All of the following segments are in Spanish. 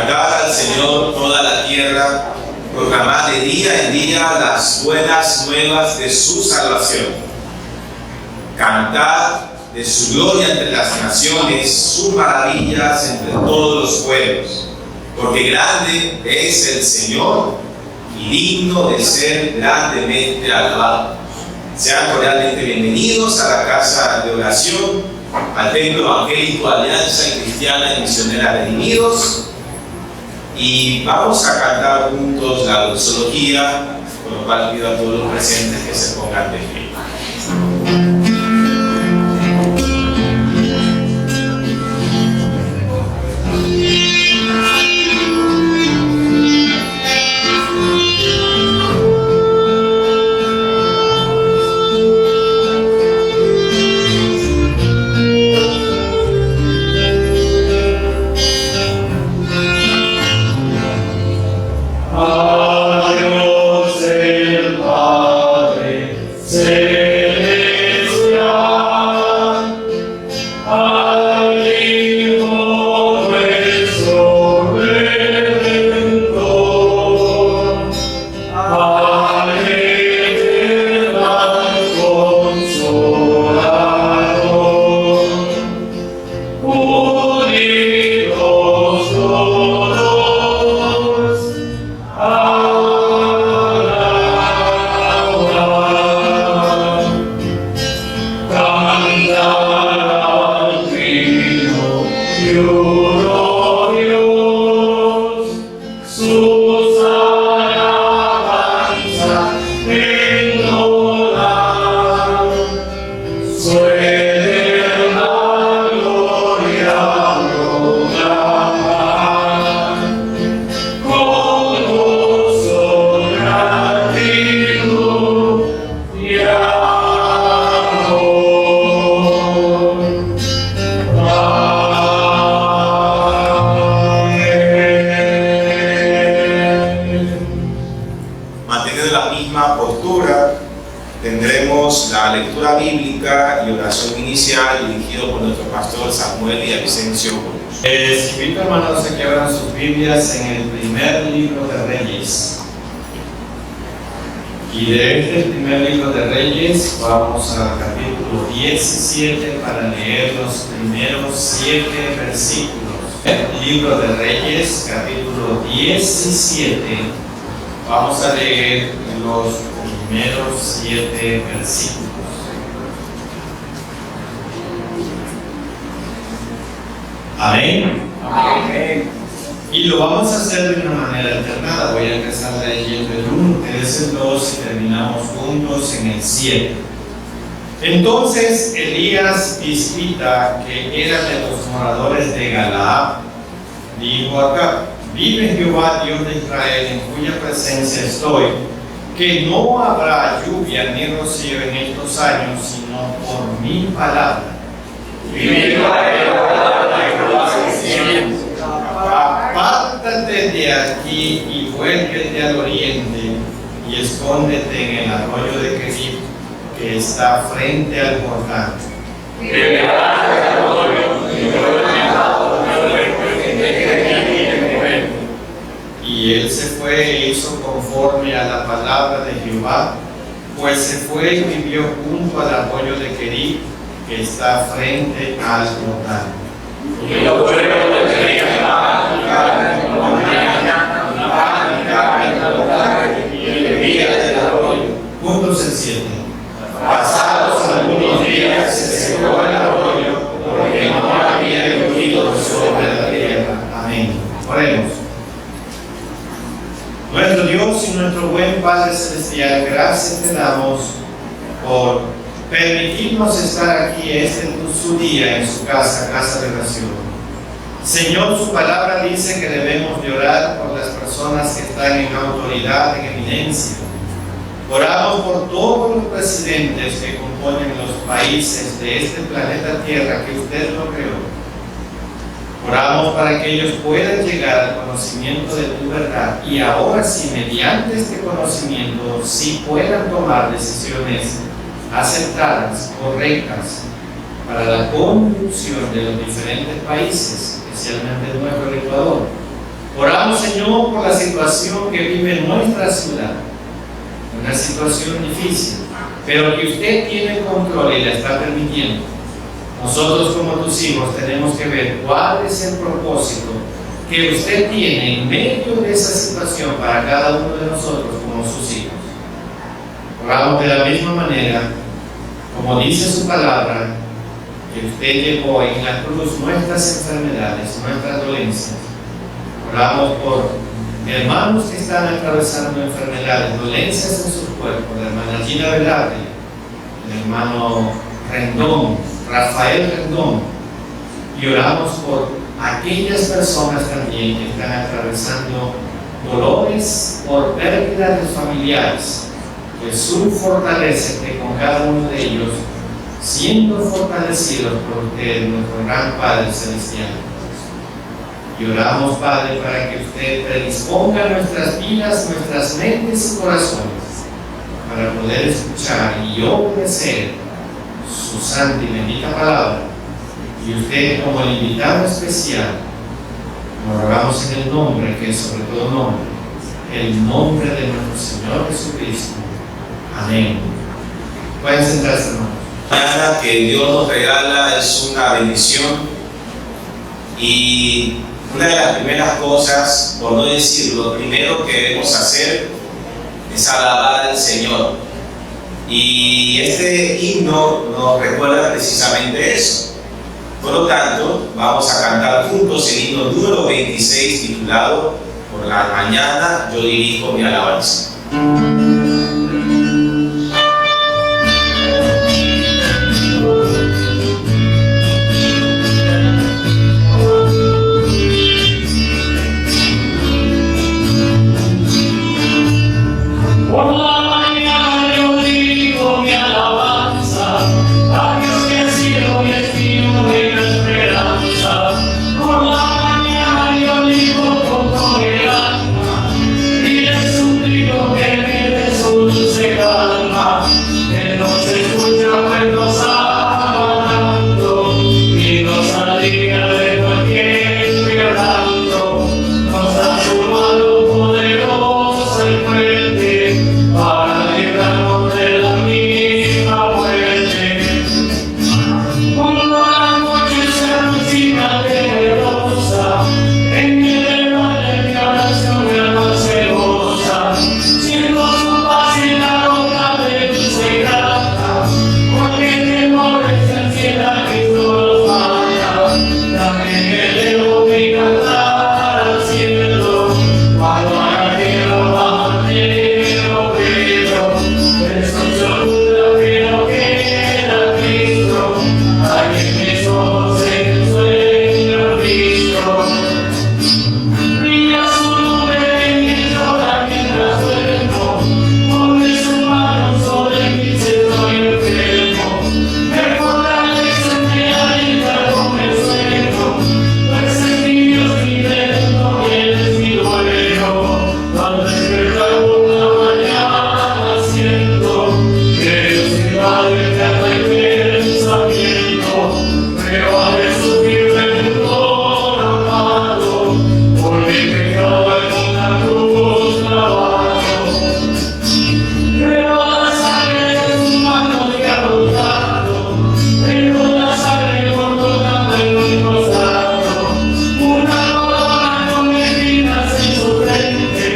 Cantad al Señor toda la tierra, proclamad de día en día las buenas nuevas de su salvación. Cantad de su gloria entre las naciones, sus maravillas entre todos los pueblos. Porque grande es el Señor y digno de ser grandemente alabado. Sean cordialmente bienvenidos a la casa de oración, al Templo Evangélico Alianza Cristiana y Misionera Redimidos. Y vamos a cantar juntos la doxología, por lo cual pido a todos los presentes que se pongan de pie. Tendremos la lectura bíblica y oración inicial dirigido por nuestro pastor Samuel y Vicencio. Les invito, hermanos, a que abran sus Biblias en el primer libro de Reyes. Y de este primer libro de Reyes vamos al capítulo 17 para leer los primeros 7 versículos. El libro de Reyes, capítulo 17, vamos a leer los primeros 7 versículos. Amén. Amén. Y lo vamos a hacer de una manera alternada. Voy a empezar leyendo el 1, ustedes el 2 y terminamos juntos en el 7. Entonces Elías Tisbita, que era de los moradores de Galaad, dijo acá: vive Jehová Dios de Israel, en cuya presencia estoy, que no habrá lluvia ni rocío en estos años, sino por mi palabra. Apártate de aquí y vuélvete al oriente y escóndete en el arroyo de Kerit, que está frente al Jordán. Y él se fue e hizo conforme a la palabra de Jehová, pues se fue y vivió junto al arroyo de Kerit, que está frente al Jordán. Y los pueblos tenían y bebía del arroyo. Juntos el 7. Pasados algunos días se secó el arroyo, porque no había llovido sobre la tierra. Amén. Oremos. Nuestro Dios y nuestro buen Padre Celestial, gracias te damos por permitirnos estar aquí su día en su casa de oración. Señor, su palabra dice que debemos de orar por las personas que están en autoridad, en eminencia. Oramos por todos los presidentes que componen los países de este planeta Tierra que usted lo creó. Oramos para que ellos puedan llegar al conocimiento de tu verdad y ahora sí, mediante este conocimiento, sí puedan tomar decisiones acertadas, correctas, para la conducción de los diferentes países, especialmente nuestro Ecuador. Oramos, Señor, por la situación que vive nuestra ciudad, una situación difícil, pero que usted tiene el control y la está permitiendo. Nosotros como tus hijos tenemos que ver cuál es el propósito que usted tiene en medio de esa situación para cada uno de nosotros como sus hijos. Oramos de la misma manera, como dice su palabra, que usted llevó en la cruz nuestras enfermedades, nuestras dolencias. Oramos por hermanos que están atravesando enfermedades, dolencias en sus cuerpos, la hermana Gina Velarde, el hermano Rendón, Rafael Rendón, y oramos por aquellas personas también que están atravesando dolores por pérdidas de familiares. Jesús fortalécete con cada uno de ellos, siendo fortalecidos por usted, nuestro gran Padre Celestial. Y oramos, Padre, para que usted predisponga nuestras vidas, nuestras mentes y corazones para poder escuchar y obedecer su santa y bendita palabra. Y usted, como el invitado especial, lo rogamos en el nombre que es sobre todo nombre, el nombre de nuestro Señor Jesucristo. Amén. Pueden sentarse, hermanos. Mañana que Dios nos regala es una bendición, y una de las primeras cosas, por no decir lo primero que debemos hacer, es alabar al Señor. Y este himno nos recuerda precisamente eso. Por lo tanto, vamos a cantar juntos el himno número 26, titulado Por la mañana yo dirijo mi alabanza. Por la mañana yo dirijo mi alabanza a Dios que ha sido mi destino y mi esperanza. Por la mañana yo digo con todo el alma y le suplico que me dé su dulce calma. Que no se escucha pues nos abandonando y nos alivia de cualquier quebranto. Nos da su mano poderosa enfrente para librarnos de la misma muerte. Cuando la noche se anuncia tenebrosa, en el valle mi oración mi alma se goza, siendo su paz y la roca de dulce grata, porque temores y ansiedad Cristo los mata. También elevo mi cantar al cielo, cuando haga tierra bajo el cielo brillo, desconsolada que no queda Cristo, aquí en mis ojos en el sueño visto. Brilla su lumbre en mi llora mientras duermo, pone su mano sobre mí si estoy enfermo. Me fortalece, me alienta con el sueño, pues en mi Dios mi redentor y Él es mi dueño. Al despertar por la mañana siento que Dios invade mi alma y pensamiento. Veo a Jesús mi Redentor amado, por mi pecado en una cruz clavado. Veo la sangre de su mano que ha brotado, veo la sangre borboteando en un costado, una corona con espinas en su frente,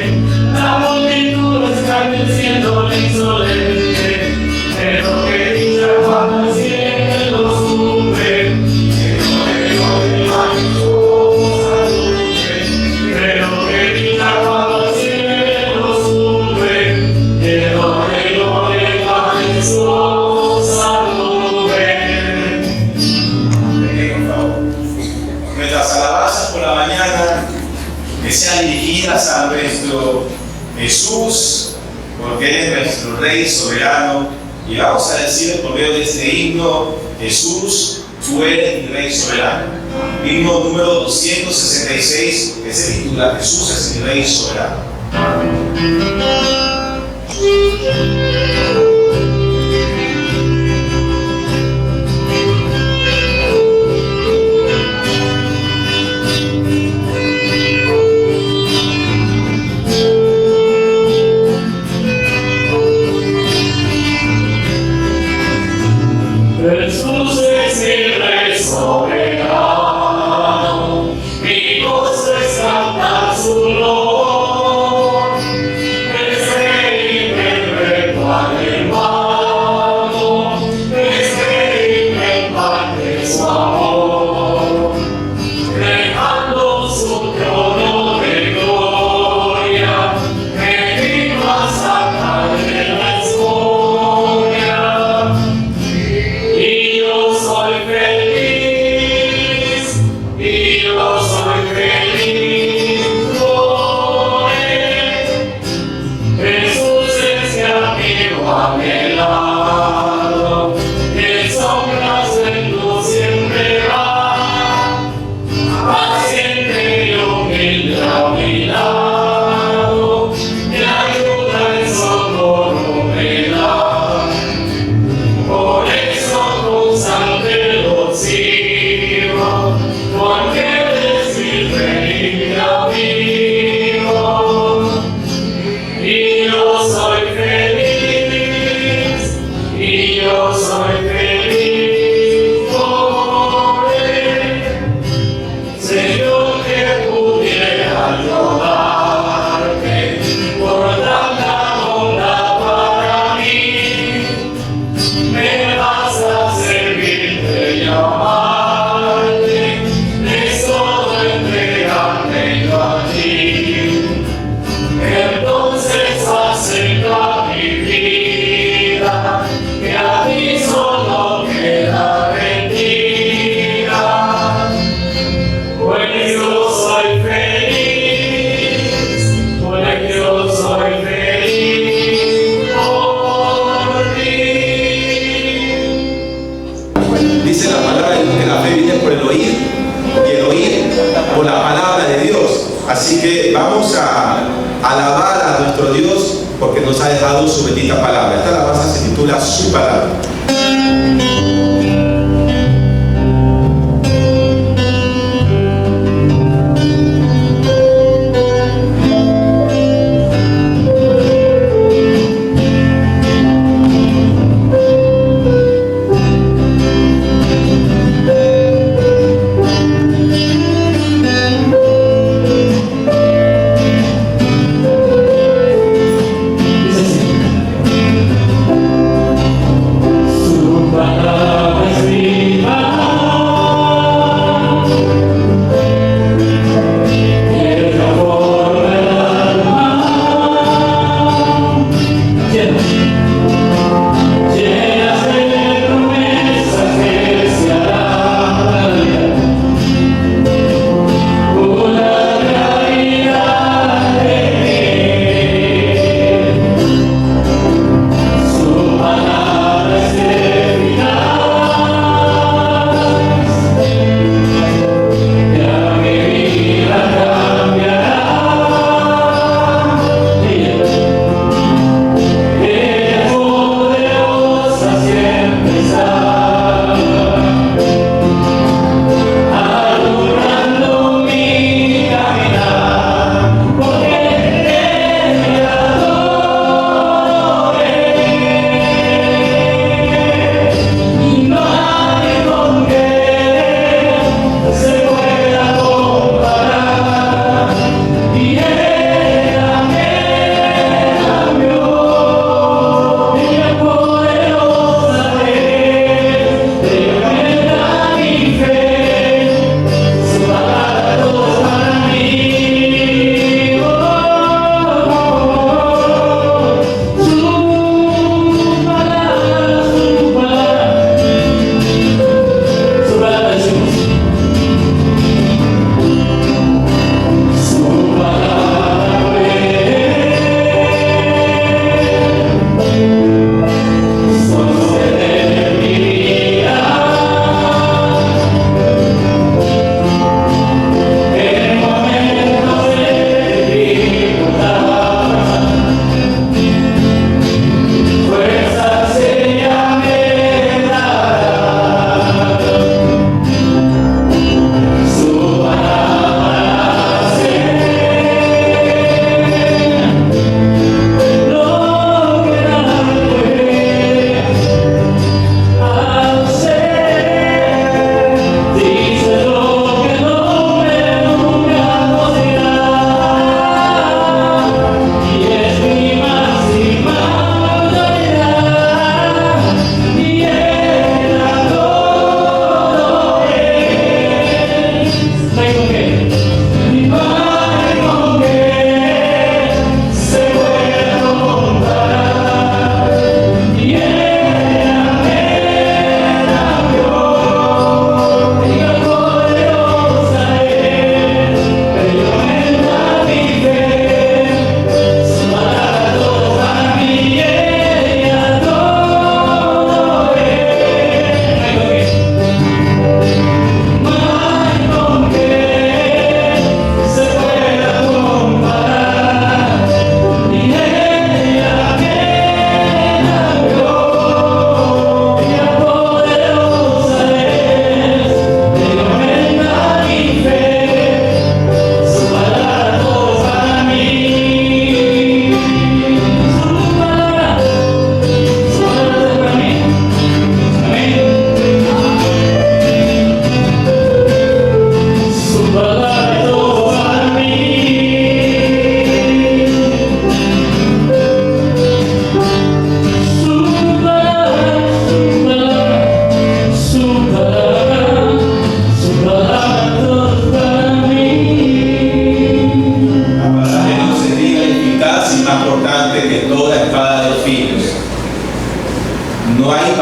la multitud escarneciendo la insolente. Pero que dicha cuando el cielo sube, que no veo de la misma nube. Pero que dicha cuando el cielo sube, que no veo de la misma nube. Por favor. Nuestras alabanzas por la mañana que sean dirigidas a nuestro Jesús, porque Él es nuestro Rey soberano. Y vamos a decir por medio de este himno: Jesús, tú eres mi Rey soberano. Himno número 266, que se titula Jesús es mi Rey soberano. yo soy feliz por él. Señor, que pudiera ayudarte por tanta bondad para mí. Me vas a servirte y amarte, es todo entregarme yo a ti. Entonces acerca mi vida, que a ti solo queda rendida. Pues yo soy feliz, pues yo soy feliz por ti. Dice la palabra de Dios que la fe viene por el oír y el oír por la palabra de Dios. Así que vamos a alabar a nuestro Dios porque nos ha dejado su bendita palabra. Esta alabanza se titula Su Palabra. Su palabra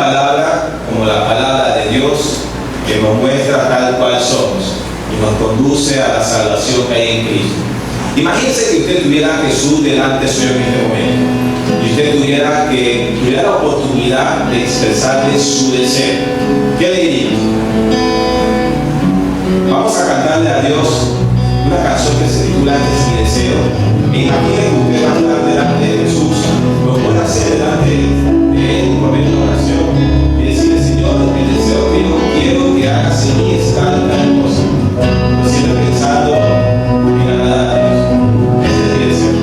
palabra como la palabra de Dios que nos muestra tal cual somos y nos conduce a la salvación que hay en Cristo. Imagínese que usted tuviera a Jesús delante suyo en este momento y usted tuviera la oportunidad de expresarle su deseo. ¿Qué le diría? Vamos a cantarle a Dios una canción que se titula "Es mi deseo". E imagine que usted va a estar delante de Jesús, lo puede hacer delante de Él por medio de una oración y decirle: Señor, el deseo que yo quiero que hagas en mí es tal cosa. Lo siempre pensando en agradar a Dios. Ese es mi deseo.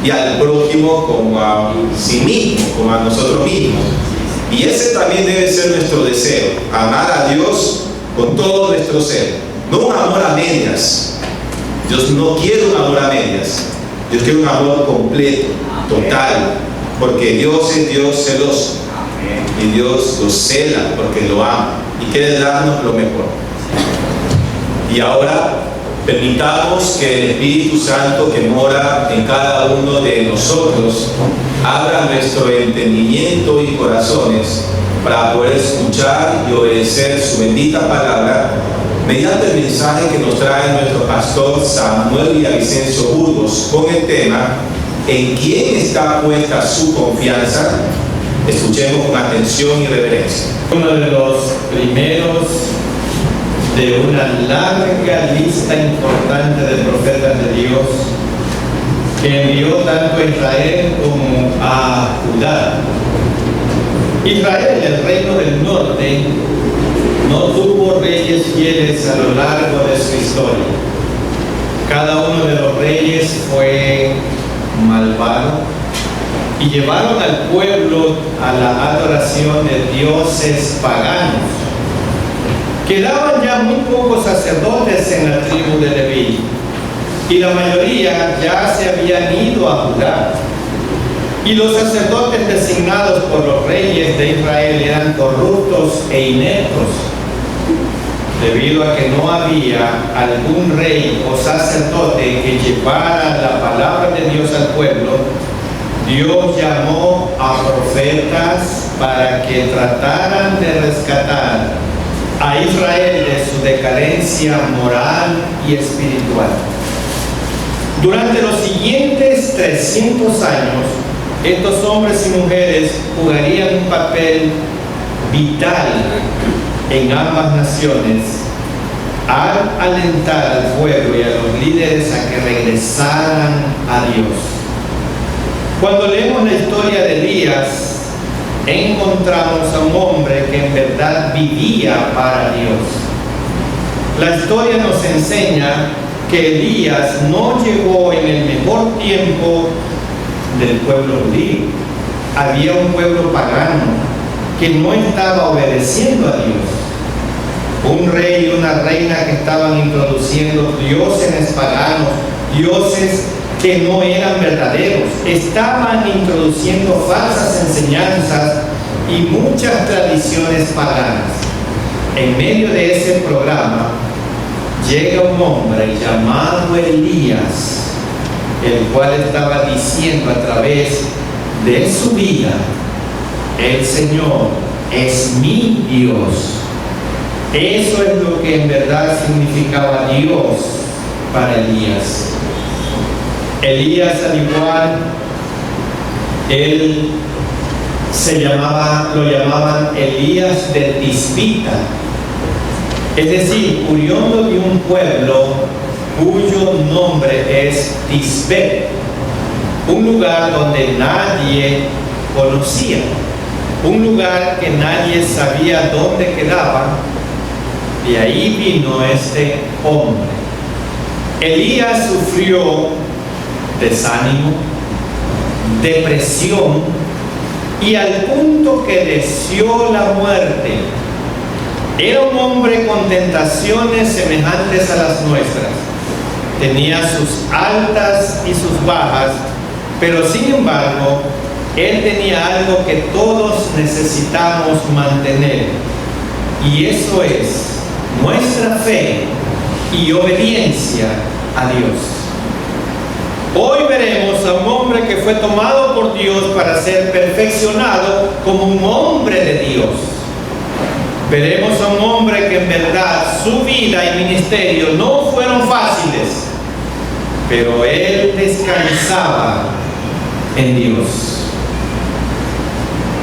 Y al prójimo como a sí mismo, como a nosotros mismos. Y ese también debe ser nuestro deseo: amar a Dios con todo nuestro ser, no un amor a medias. Dios no quiere un amor a medias, Dios quiere un amor completo, total, porque Dios es Dios celoso y Dios lo cela porque lo ama y quiere darnos lo mejor. Y ahora permitamos que el Espíritu Santo que mora en cada uno de nosotros abra nuestro entendimiento y corazones para poder escuchar y obedecer su bendita palabra mediante el mensaje que nos trae nuestro pastor Samuel Villavicencio Burgos con el tema ¿en quién está puesta su confianza? Escuchemos con atención y reverencia. Uno de los primeros de una larga lista importante de profetas de Dios que envió tanto a Israel como a Judá. Israel, el reino del norte, no tuvo reyes fieles a lo largo de su historia. Cada uno de los reyes fue malvado y llevaron al pueblo a la adoración de dioses paganos. Quedaban ya muy pocos sacerdotes en la tribu de Leví y la mayoría ya se habían ido a Judá. Y los sacerdotes designados por los reyes de Israel eran corruptos e ineptos. Debido a que no había algún rey o sacerdote que llevara la palabra de Dios al pueblo, Dios llamó a profetas para que trataran de rescatar a Israel de su decadencia moral y espiritual. Durante los siguientes 300 años, estos hombres y mujeres jugarían un papel vital en ambas naciones al alentar al pueblo y a los líderes a que regresaran a Dios. Cuando leemos la historia de Elías, encontramos a un hombre que en verdad vivía para Dios. La historia nos enseña que Elías no llegó en el mejor tiempo del pueblo judío. Había un pueblo pagano que no estaba obedeciendo a Dios. Un rey y una reina que estaban introduciendo dioses paganos, dioses que no eran verdaderos. Estaban introduciendo falsas enseñanzas y muchas tradiciones paganas. En medio de ese programa llega un hombre llamado Elías, el cual estaba diciendo a través de su vida: el Señor es mi Dios. Eso es lo que en verdad significaba Dios para Elías. Elías, al igual, él lo llamaban Elías de Tisbita, es decir, oriundo de un pueblo cuyo nombre es Tisbet, un lugar donde nadie conocía, un lugar que nadie sabía dónde quedaba. De ahí vino este hombre. Elías sufrió desánimo, depresión y al punto que deseó la muerte. Era un hombre con tentaciones semejantes a las nuestras. Tenía sus altas y sus bajas, pero sin embargo, él tenía algo que todos necesitamos mantener, y eso es nuestra fe y obediencia a Dios. Hoy veremos a un hombre que fue tomado por Dios para ser perfeccionado como un hombre de Dios. Veremos a un hombre que en verdad su vida y ministerio no fueron fáciles, pero él descansaba en Dios.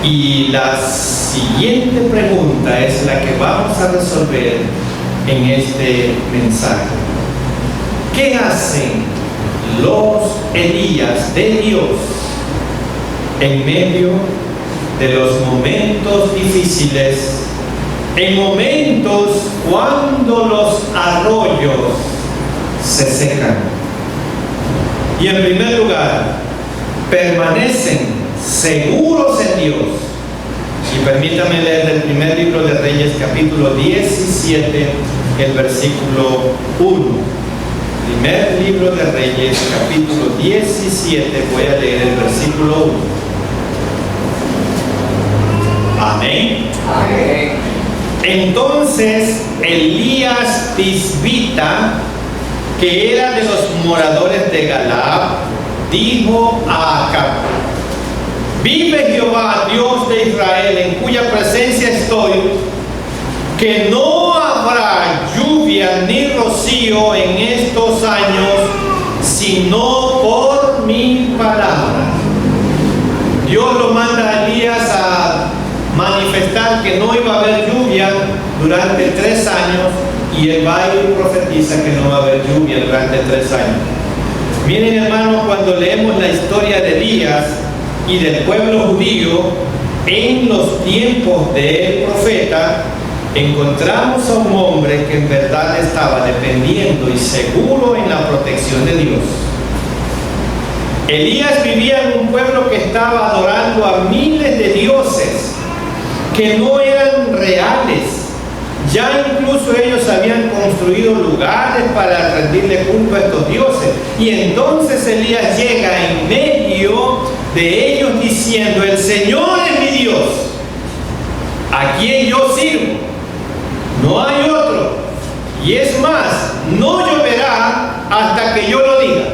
Y la siguiente pregunta es la que vamos a resolver en este mensaje. ¿Qué hacen los Elías de Dios en medio de los momentos difíciles, en momentos cuando los arroyos se secan? Y en primer lugar, permanecen seguros en Dios. Y permítame leer el primer libro de Reyes, capítulo 17, el versículo 1. Primer libro de Reyes, capítulo 17, voy a leer el versículo 1. Amén. Amén. Entonces Elías Tisbita, que era de los moradores de Galaad, dijo a Acab: Vive Jehová, Dios de Israel, en cuya presencia estoy, que no habrá lluvia ni rocío en estos años, sino por mi palabra. Dios lo manda a Elías a manifestar que no iba a haber lluvia durante 3 años, y él va y profetiza que no va a haber lluvia durante 3 años. Miren, hermanos, cuando leemos la historia de Elías y del pueblo judío en los tiempos del profeta, encontramos a un hombre que en verdad estaba dependiendo y seguro en la protección de Dios. Elías vivía en un pueblo que estaba adorando a miles de dioses que no eran reales. Ya incluso ellos habían construido lugares para rendirle culto a estos dioses. Y entonces Elías llega en medio de ellos diciendo: el Señor es mi Dios, a quien yo sirvo, no hay otro. Y es más, no lloverá hasta que yo lo diga.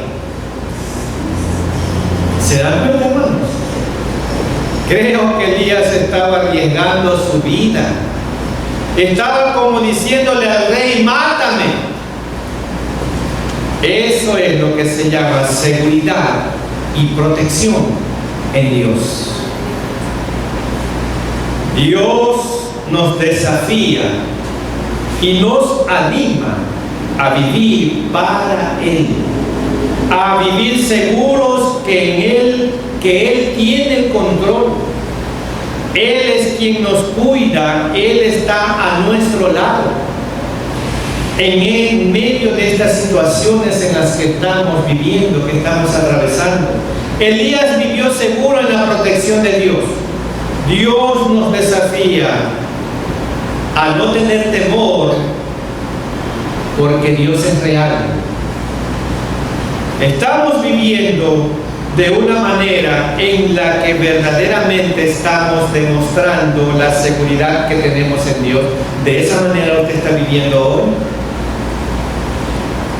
¿Se dan cuenta, hermanos? Creo que Elías estaba arriesgando su vida. Estaba como diciéndole al rey: mátame. Eso es lo que se llama seguridad y protección en Dios. Dios nos desafía y nos anima a vivir para Él, a vivir seguros que Él tiene el control. Él es quien nos cuida, Él está a nuestro lado. En medio de estas situaciones en las que estamos viviendo, que estamos atravesando, Elías vivió seguro en la protección de Dios. Dios nos desafía a no tener temor, porque Dios es real. Estamos viviendo de una manera en la que verdaderamente estamos demostrando la seguridad que tenemos en Dios. ¿De esa manera usted está viviendo hoy?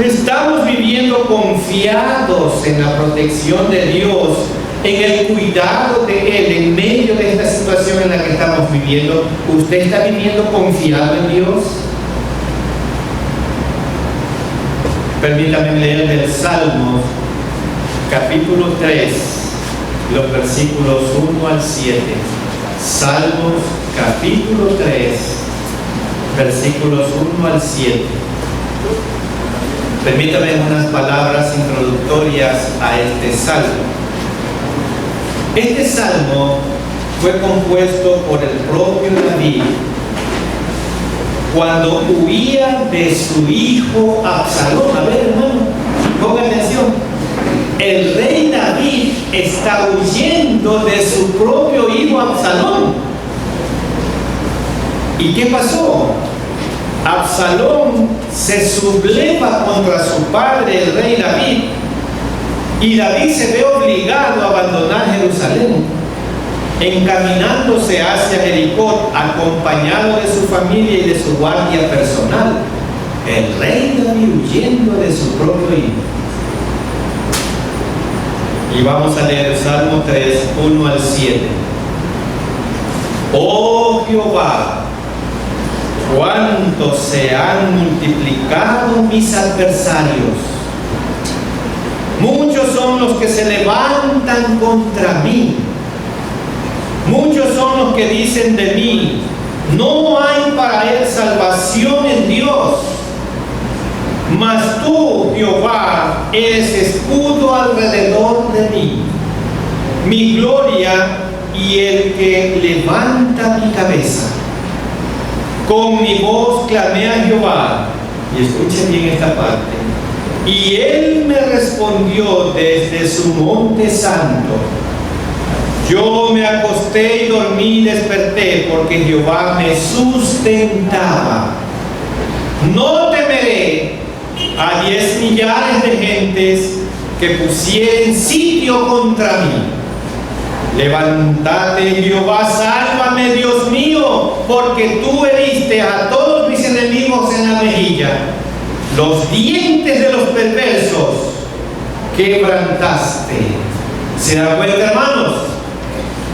Estamos viviendo confiados en la protección de Dios, en el cuidado de Él en medio de esta situación en la que estamos viviendo. ¿Usted está viviendo confiado en Dios? Permítame leer del Salmos capítulo 3, los versículos 1 al 7. Salmos capítulo 3, versículos 1 al 7. Permítame unas palabras introductorias a este salmo. Este salmo fue compuesto por el propio David cuando huía de su hijo Absalón. A ver, hermano, ponga atención. El rey David está huyendo de su propio hijo Absalón. ¿Y qué pasó? Absalón se subleva contra su padre, el rey David, y David se ve obligado a abandonar Jerusalén, encaminándose hacia Jericó, acompañado de su familia y de su guardia personal. El rey David huyendo de su propio hijo. Y vamos a leer el Salmo 3, 1 al 7. Oh Jehová, cuánto se han multiplicado mis adversarios. Muchos son los que se levantan contra mí. Muchos son los que dicen de mí: no hay para él salvación en Dios. Mas tú, Jehová, eres escudo alrededor de mí, mi gloria y el que levanta mi cabeza. Con mi voz clamé a Jehová, y escuchen bien esta parte, y él me respondió desde su monte santo. Yo me acosté y dormí y desperté, porque Jehová me sustentaba. No temeré a 10 millares de gentes que pusieren sitio contra mí. Levántate, Jehová, sálvame, Dios mío, porque tú heriste a todos mis enemigos en la mejilla. Los dientes de los perversos quebrantaste. ¿Se dan cuenta, hermanos?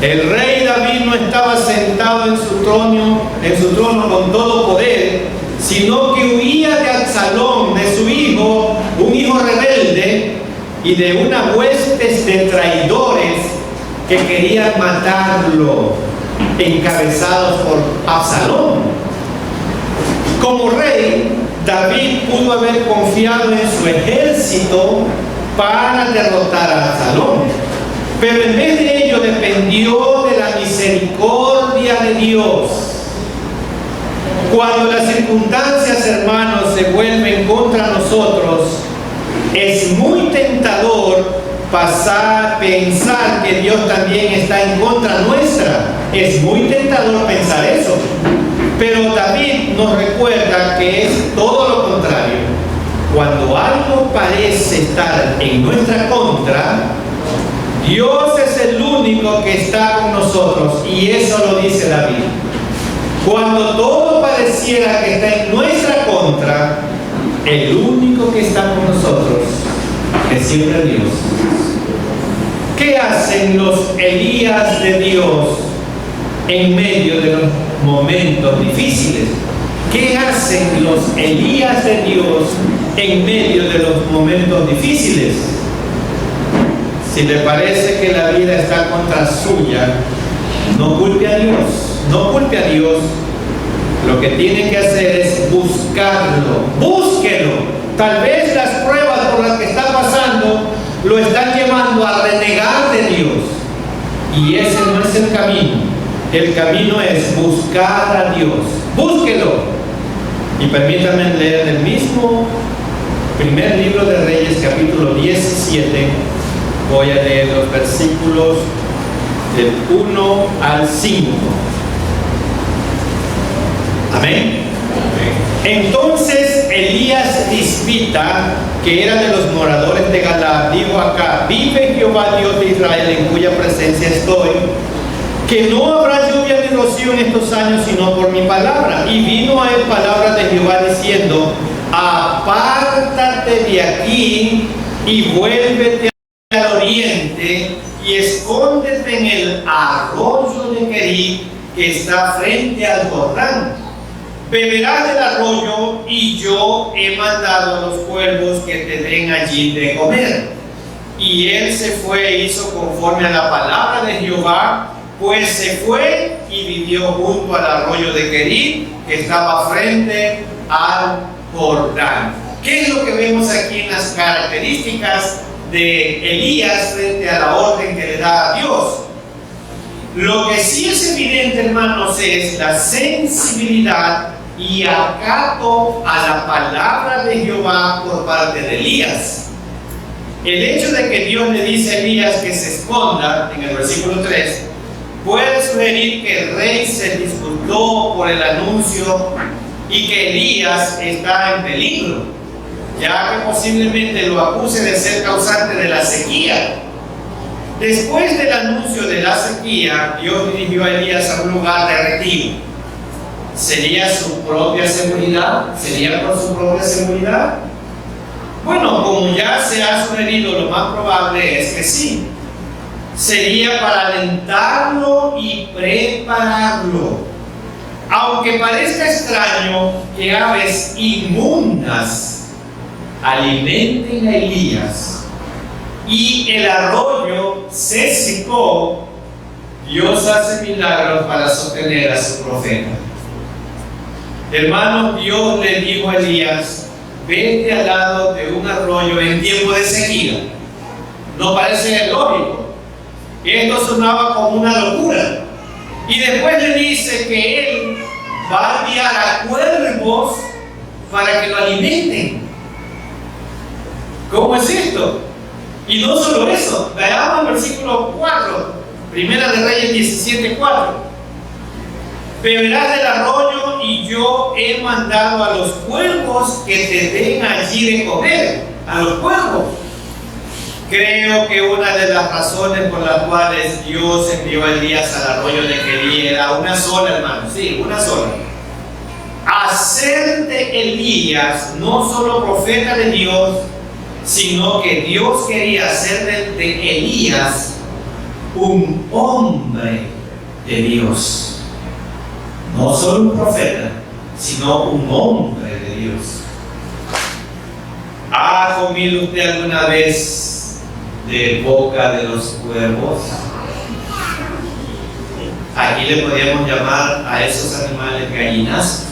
El rey David no estaba sentado en su trono con todo poder, sino que huía de Absalón, de su hijo, un hijo rebelde, y de una huestes de traidores que querían matarlo, encabezados por Absalón. Como rey, David pudo haber confiado en su ejército para derrotar a Absalón, pero en vez de ello dependió de la misericordia de Dios. Cuando las circunstancias, hermanos, se vuelven contra nosotros, es muy tentador pensar que Dios también está en contra nuestra. Es muy tentador pensar eso. Pero David nos recuerda que es todo lo contrario. Cuando algo parece estar en nuestra contra, Dios es el único que está con nosotros, y eso lo dice David. Cuando todo pareciera que está en nuestra contra, el único que está con nosotros es siempre Dios. ¿Qué hacen los Elías de Dios en medio de los momentos difíciles? ¿Qué hacen los Elías de Dios en medio de los momentos difíciles? Si le parece que la vida está contra suya, no culpe a Dios, no culpe a Dios. Lo que tiene que hacer es buscarlo, búsquelo. Tal vez las pruebas por las que está pasando lo están llevando a renegar de Dios, y ese no es el camino. El camino es buscar a Dios, búsquelo. Y permítanme leer el mismo primer libro de Reyes, capítulo 17. Voy a leer los versículos del 1 al 5. Amén. Entonces Elías Tisbita, que era de los moradores de Galaad, dijo acá: vive Jehová Dios de Israel, en cuya presencia estoy, que no habrá lluvia ni rocío en estos años sino por mi palabra. Y vino a él palabra de Jehová diciendo: apártate de aquí y vuélvete al oriente y escóndete en el arroyo de Querit, que está frente al Jordán. Beberás del arroyo, y yo he mandado a los cuervos que te den allí de comer. Y él se fue e hizo conforme a la palabra de Jehová, pues se fue y vivió junto al arroyo de Querit, que estaba frente al Jordán. ¿Qué es lo que vemos aquí en las características de Elías frente a la orden que le da a Dios? Lo que sí es evidente, hermanos, es la sensibilidad y acato a la palabra de Jehová por parte de Elías. El hecho de que Dios le dice a Elías que se esconda, en el versículo 3, puede sugerir que el rey se disgustó por el anuncio y que Elías está en peligro, ya que posiblemente lo acuse de ser causante de la sequía. Después del anuncio de la sequía, Dios dirigió a Elías a un lugar de retiro. ¿Sería su propia seguridad? ¿Sería por su propia seguridad? Bueno, como ya se ha sugerido, lo más probable es que sí. Sería para alentarlo y prepararlo. Aunque parezca extraño que aves inmundas alimenten a Elías y el arroyo se secó, Dios hace milagros para sostener a su profeta. Hermanos, Dios le dijo a Elías: vete al lado de un arroyo en tiempo de sequía. No parece lógico. Esto sonaba como una locura. Y después le dice que él va a enviar a cuervos para que lo alimenten. ¿Cómo es esto? Y no solo eso, veamos el versículo 4, Primera de Reyes 17:4. Beberás del arroyo, y yo he mandado a los cuervos que te den allí de comer. A los cuervos. Creo que una de las razones por las cuales Dios envió a Elías al arroyo de Querit era una sola, hermano. Sí, una sola. Hacer de Elías no solo profeta de Dios, sino que Dios quería hacer de Elías un hombre de Dios. No solo un profeta, sino un hombre de Dios. ¿Ha comido usted alguna vez de boca de los cuervos? Aquí le podríamos llamar a esos animales gallinazos.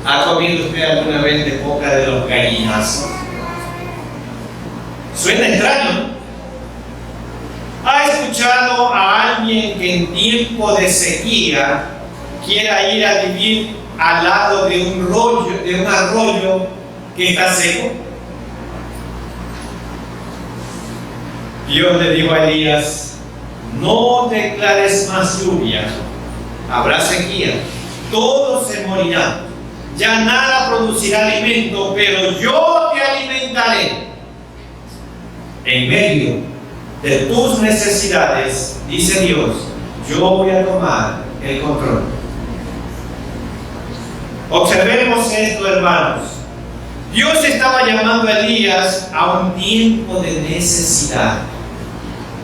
¿Ha comido usted alguna vez de boca de los gallinazos? Suena extraño, ¿no? ¿Ha escuchado a alguien que en tiempo de sequía quiera ir a vivir al lado de un arroyo que está seco? Dios le dijo a Elías: no declares más lluvia, habrá sequía, todo se morirá, ya nada producirá alimento, pero yo te alimentaré. En medio de tus necesidades, dice Dios, yo voy a tomar el control. Observemos esto, hermanos. Dios estaba llamando a Elías a un tiempo de necesidad.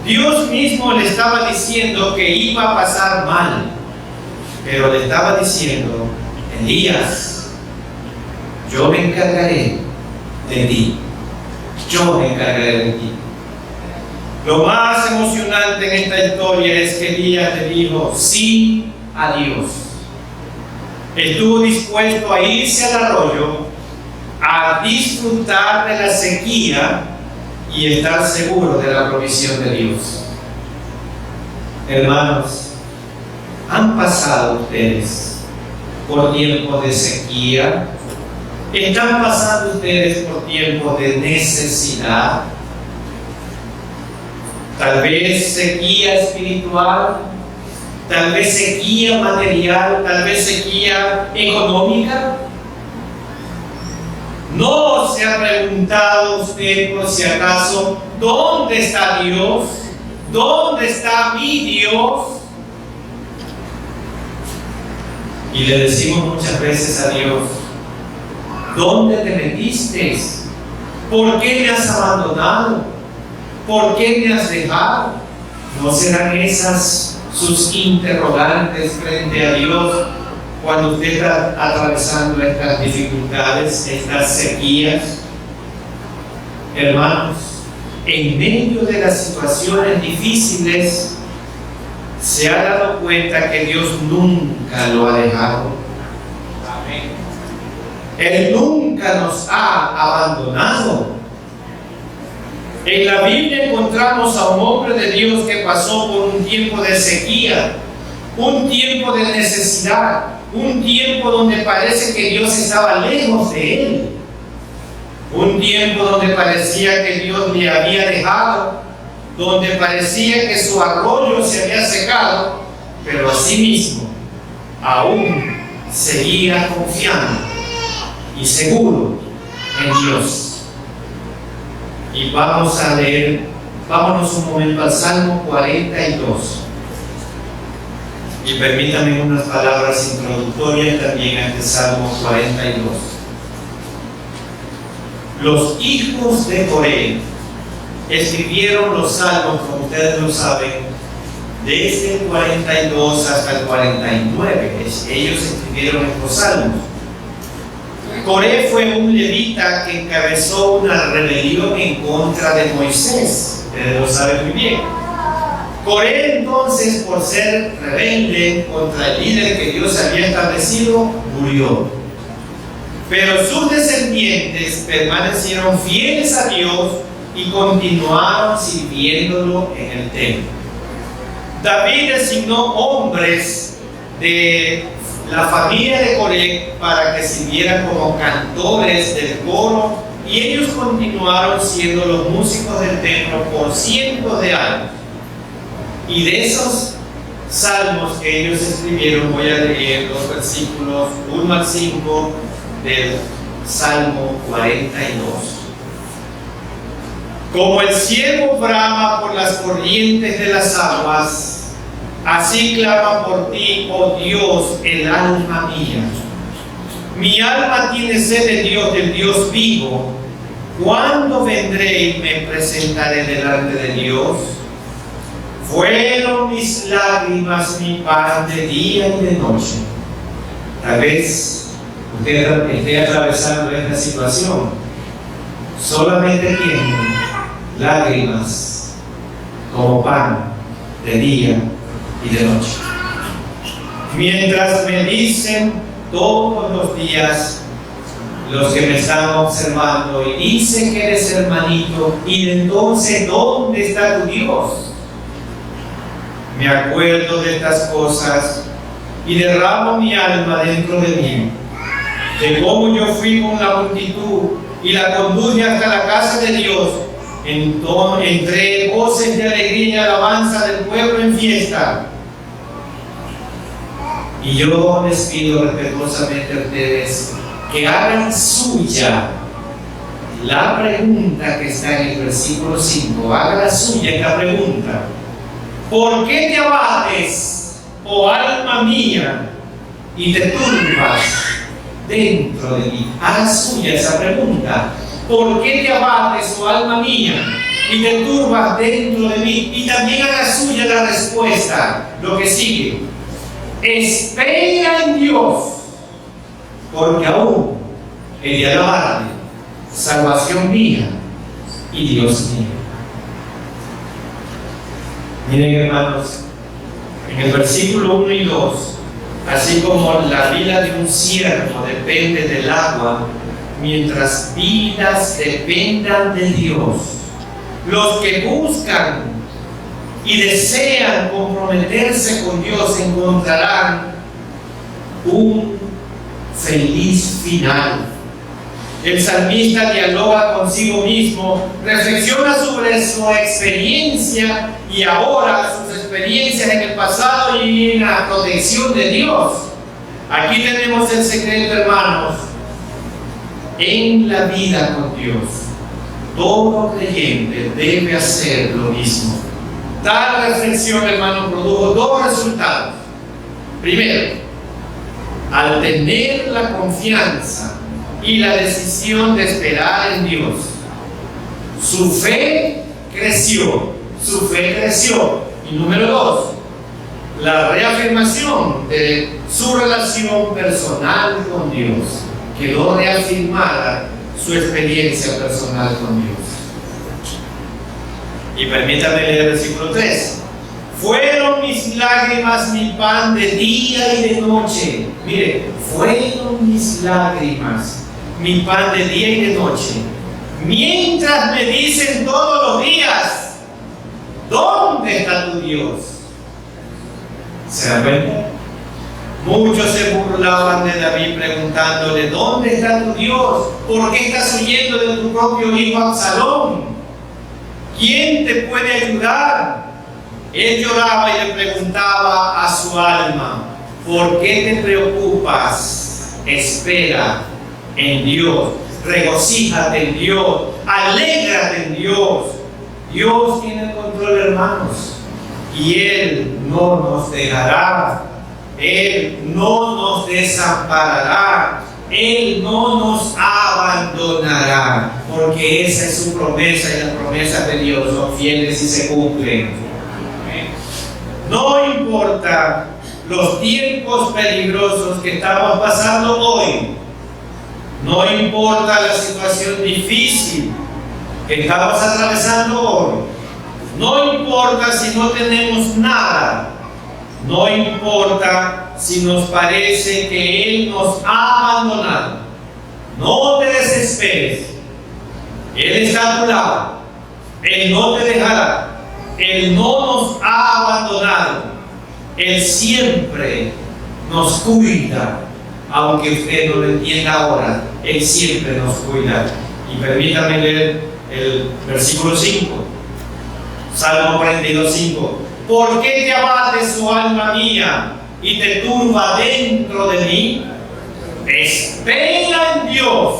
Dios mismo le estaba diciendo que iba a pasar mal, pero le estaba diciendo: Elías, yo me encargaré de ti. Yo me encargaré de ti. Lo más emocionante en esta historia es que Elías le dijo sí a Dios. Estuvo dispuesto a irse al arroyo, a disfrutar de la sequía y estar seguro de la provisión de Dios. Hermanos, ¿han pasado ustedes por tiempos de sequía? ¿Están pasando ustedes por tiempos de necesidad? Tal vez sequía espiritual, tal vez sequía material, tal vez sequía económica. ¿No se ha preguntado usted por si acaso dónde está Dios? ¿Dónde está mi Dios? Y le decimos muchas veces a Dios: ¿dónde te metiste? ¿Por qué me has abandonado? ¿Por qué me has dejado? ¿No serán esas sus interrogantes frente a Dios cuando usted está atravesando estas dificultades, estas sequías? Hermanos, en medio de las situaciones difíciles, se ha dado cuenta que Dios nunca lo ha dejado. Amén. Él nunca nos ha abandonado. En la Biblia encontramos a un hombre de Dios que pasó por un tiempo de sequía, un tiempo de necesidad, un tiempo donde parece que Dios estaba lejos de él, un tiempo donde parecía que Dios le había dejado, donde parecía que su arroyo se había secado, pero asimismo aún seguía confiando y seguro en Dios. Y vamos a leer, vámonos un momento al Salmo 42. Y permítanme unas palabras introductorias también a este Salmo 42. Los hijos de Coré escribieron los salmos, como ustedes lo saben, desde el 42 hasta el 49. Ellos escribieron estos salmos. Coré fue un levita que encabezó una rebelión en contra de Moisés. Ustedes lo saben muy bien. Coré entonces, por ser rebelde contra el líder que Dios había establecido, murió. Pero sus descendientes permanecieron fieles a Dios y continuaron sirviéndolo en el templo. David designó hombres de la familia de Coré para que sirvieran como cantores del coro, y ellos continuaron siendo los músicos del templo por cientos de años. Y de esos salmos que ellos escribieron, voy a leer los versículos 1 al 5 del Salmo 42. Como el ciervo brama por las corrientes de las aguas, así clama por ti, oh Dios, el alma mía. Mi alma tiene sed de Dios, del Dios vivo. ¿Cuándo vendré y me presentaré delante de Dios? Fueron mis lágrimas mi pan de día y de noche. Tal vez usted esté atravesando esta situación. Solamente tiene lágrimas como pan de día y de noche. Mientras me dicen todos los días los que me están observando y dicen que eres hermanito, y entonces ¿dónde está tu Dios? Me acuerdo de estas cosas y derramo mi alma dentro de mí, de cómo yo fui con la multitud y la conduje hasta la casa de Dios. Entre voces de alegría y alabanza del pueblo en fiesta. Y yo les pido respetuosamente a ustedes que hagan suya la pregunta que está en el versículo 5. Haga la suya esta pregunta. ¿Por qué te abates, oh alma mía, y te turbas dentro de mí? Haga suya esa pregunta. ¿Por qué te abates, oh alma mía, y te turbas dentro de mí? Y también haga suya la respuesta, lo que sigue. Espera en Dios, porque aún he de alabarle, salvación mía y Dios mío. Miren, hermanos, en el versículo 1 y 2, así como la vida de un siervo depende del agua, mientras vidas dependan de Dios, los que buscan y desean comprometerse con Dios encontrarán un feliz final. El salmista dialoga consigo mismo, reflexiona sobre su experiencia y ahora sus experiencias en el pasado y en la protección de Dios. Aquí tenemos el secreto, hermanos, en la vida con Dios. Todo creyente debe hacer lo mismo. Tal reflexión, hermano, produjo dos resultados. Primero, al tener la confianza y la decisión de esperar en Dios, su fe creció. Y número dos, la reafirmación de su relación personal con Dios. Quedó reafirmada su experiencia personal con Dios. Y permítame leer el versículo 3. Fueron mis lágrimas mi pan de día y de noche. Mire, fueron mis lágrimas mi pan de día y de noche. Mientras me dicen todos los días, ¿dónde está tu Dios? ¿Se dan cuenta? Muchos se burlaban de David preguntándole, ¿dónde está tu Dios? ¿Por qué estás huyendo de tu propio hijo Absalón? ¿Quién te puede ayudar? Él lloraba y le preguntaba a su alma, ¿por qué te preocupas? Espera en Dios, regocíjate en Dios, alégrate en Dios. Dios tiene el control, hermanos, y Él no nos dejará. Él no nos desamparará, Él no nos abandonará, porque esa es su promesa y las promesas de Dios son fieles y se cumplen. No importa los tiempos peligrosos que estamos pasando hoy, no importa la situación difícil que estamos atravesando hoy, no importa si no tenemos nada. No importa si nos parece que Él nos ha abandonado. No te desesperes. Él está a tu lado. Él no te dejará. Él no nos ha abandonado. Él siempre nos cuida. Aunque usted no lo entienda ahora, Él siempre nos cuida. Y permítame leer el versículo 5. Salmo 42, 5. ¿Por qué te abates, oh alma mía, y te turba dentro de mí? Espera en Dios,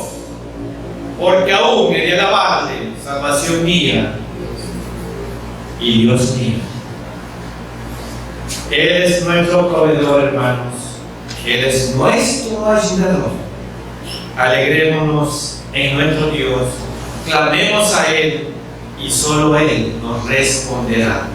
porque aún he de alabarle, salvación mía y Dios mío. Él es nuestro proveedor, hermanos. Él es nuestro ayudador. Alegrémonos en nuestro Dios, clamemos a Él y solo Él nos responderá.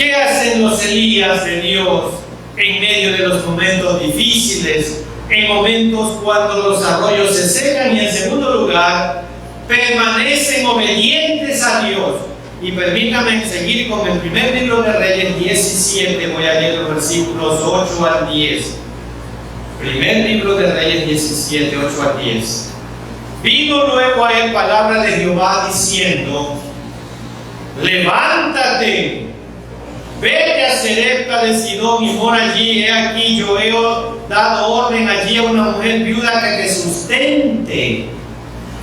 ¿Qué hacen los Elías de Dios en medio de los momentos difíciles, en momentos cuando los arroyos se secan? Y en segundo lugar, permanecen obedientes a Dios. Y permítanme seguir con el primer libro de Reyes 17, voy a leer los versículos 8 al 10. Primer libro de Reyes 17, 8 al 10. Vino luego a él palabra de Jehová diciendo: levántate, vete a Sarepta de Sidón y mora allí. He aquí, yo he dado orden allí a una mujer viuda que te sustente.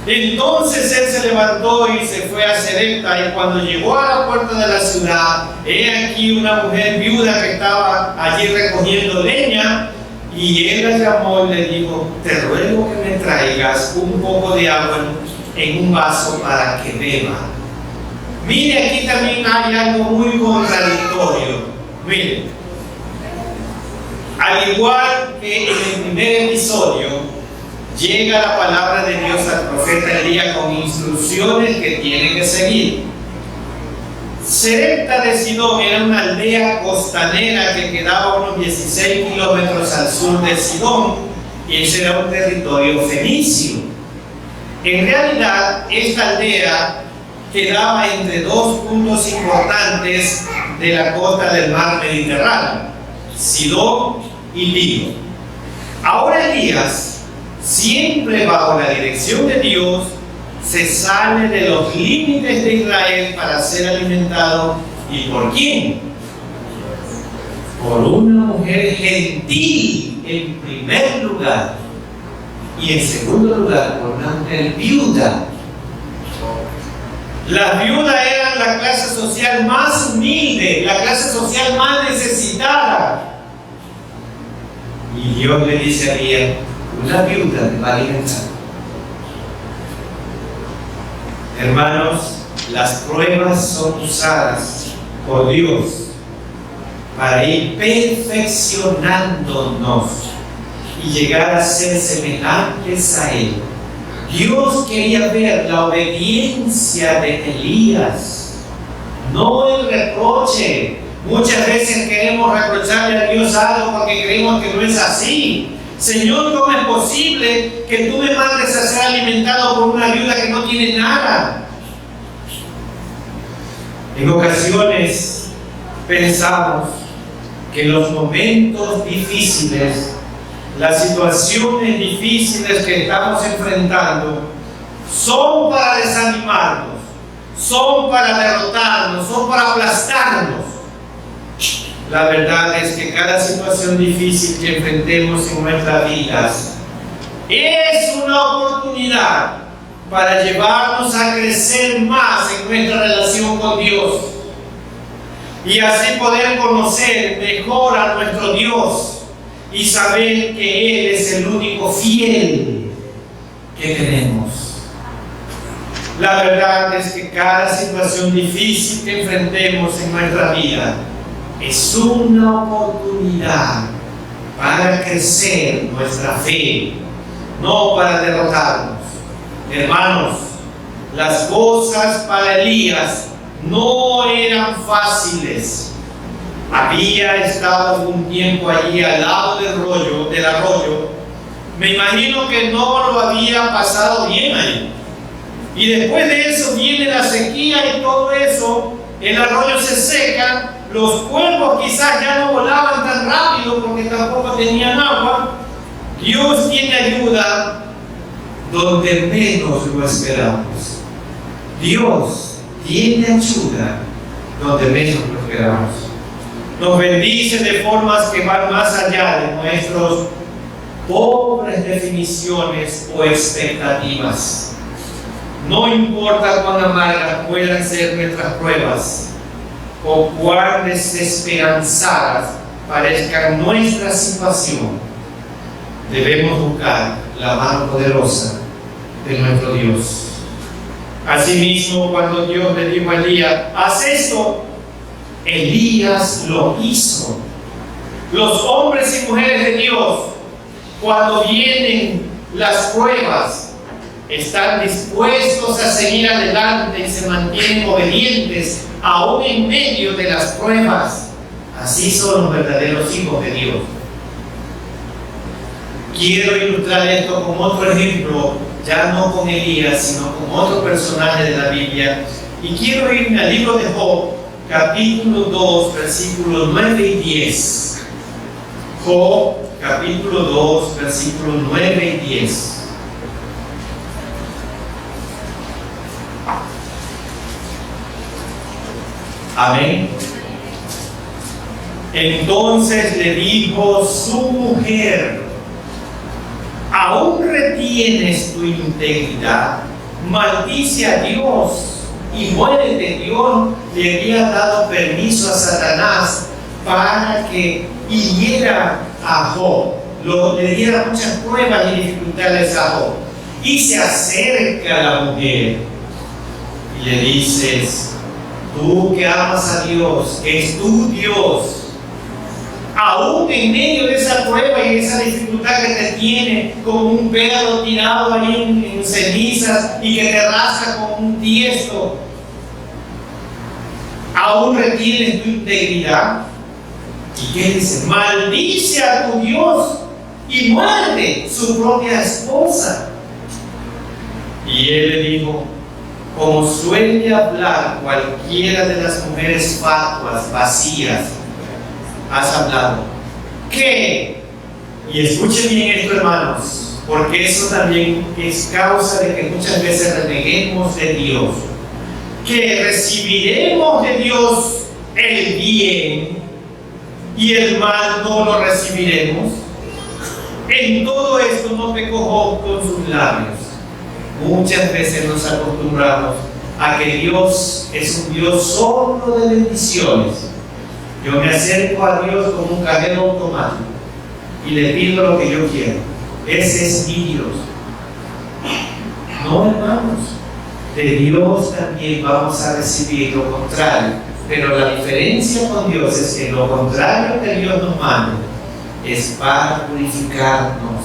Entonces él se levantó y se fue a Sarepta, y cuando llegó a la puerta de la ciudad, he aquí una mujer viuda que estaba allí recogiendo leña, y él la llamó y le dijo: te ruego que me traigas un poco de agua en un vaso para que beba. Mire, aquí también hay algo muy contradictorio. Mire, al igual que en el primer episodio, llega la palabra de Dios al profeta Elías con instrucciones que tiene que seguir. Sarepta de Sidón era una aldea costanera que quedaba a unos 16 kilómetros al sur de Sidón, y ese era un territorio fenicio. En realidad, esta aldea quedaba entre dos puntos importantes de la costa del mar Mediterráneo, Sidón y Tiro. Ahora Elías, siempre bajo la dirección de Dios, se sale de los límites de Israel para ser alimentado. ¿Y por quién? Por una mujer gentil en primer lugar, y en segundo lugar por una mujer viuda. Las viudas eran la clase social más humilde, la clase social más necesitada. Y Dios le dice a Elías: una viuda te va a alimentar. Hermanos, las pruebas son usadas por Dios para ir perfeccionándonos y llegar a ser semejantes a Él. Dios quería ver la obediencia de Elías, no el reproche. Muchas veces queremos reprocharle a Dios algo porque creemos que no es así. Señor, ¿cómo es posible que tú me mandes a ser alimentado por una viuda que no tiene nada? En ocasiones pensamos que los momentos difíciles, las situaciones difíciles que estamos enfrentando, son para desanimarnos, son para derrotarnos, son para aplastarnos. La verdad es que cada situación difícil que enfrentemos en nuestras vidas es una oportunidad para llevarnos a crecer más en nuestra relación con Dios, y así poder conocer mejor a nuestro Dios y saber que Él es el único fiel que tenemos. La verdad es que cada situación difícil que enfrentemos en nuestra vida es una oportunidad para crecer nuestra fe, no para derrotarnos. Hermanos, las cosas para Elías no eran fáciles. Había estado algún tiempo allí al lado del arroyo. Me imagino que no lo había pasado bien ahí. Y después de eso viene la sequía y todo eso, el arroyo se seca. Los cuervos quizás ya no volaban tan rápido porque tampoco tenían agua. Dios tiene ayuda donde menos lo esperamos. Dios tiene ayuda donde menos lo esperamos. Nos bendice de formas que van más allá de nuestras pobres definiciones o expectativas. No importa cuán amargas puedan ser nuestras pruebas, o cuán desesperanzadas parezca nuestra situación, debemos buscar la mano poderosa de nuestro Dios. Asimismo, cuando Dios le dijo a Elías: haz esto, Elías lo hizo. Los hombres y mujeres de Dios, cuando vienen las pruebas, están dispuestos a seguir adelante y se mantienen obedientes aún en medio de las pruebas. Así son los verdaderos hijos de Dios. Quiero ilustrar esto con otro ejemplo, ya no con Elías, sino con otro personaje de la Biblia. Y quiero irme al libro de Job, capítulo 2, versículos 9 y 10. Job, capítulo 2, versículos 9 y 10. Amén. Entonces le dijo su mujer: ¿aún retienes tu integridad? Maldice a Dios y muérete. Dios le había dado permiso a Satanás para que hiriera a Job, le diera muchas pruebas y dificultades a Job. Y se acerca a la mujer y le dices: tú que amas a Dios, que es tu Dios, aún en medio de esa prueba y esa dificultad que te tiene, como un perro tirado ahí en cenizas y que te rasca con un tiesto, aún retienes tu integridad. ¿Y qué dice? Maldice a tu Dios y muerte su propia esposa. Y él le dijo: como suele hablar cualquiera de las mujeres fatuas, vacías, has hablado. ¿Qué? Y escuchen bien esto, hermanos, porque eso también es causa de que muchas veces reneguemos de Dios. Que recibiremos de Dios el bien y el mal no lo recibiremos. En todo esto no pecó Job con sus labios. Muchas veces nos acostumbramos a que Dios es un Dios solo de bendiciones. Yo me acerco a Dios como un cajero automático y le pido lo que yo quiero. Ese es mi Dios. No, hermanos, de Dios también vamos a recibir lo contrario. Pero la diferencia con Dios es que lo contrario que Dios nos manda es para purificarnos,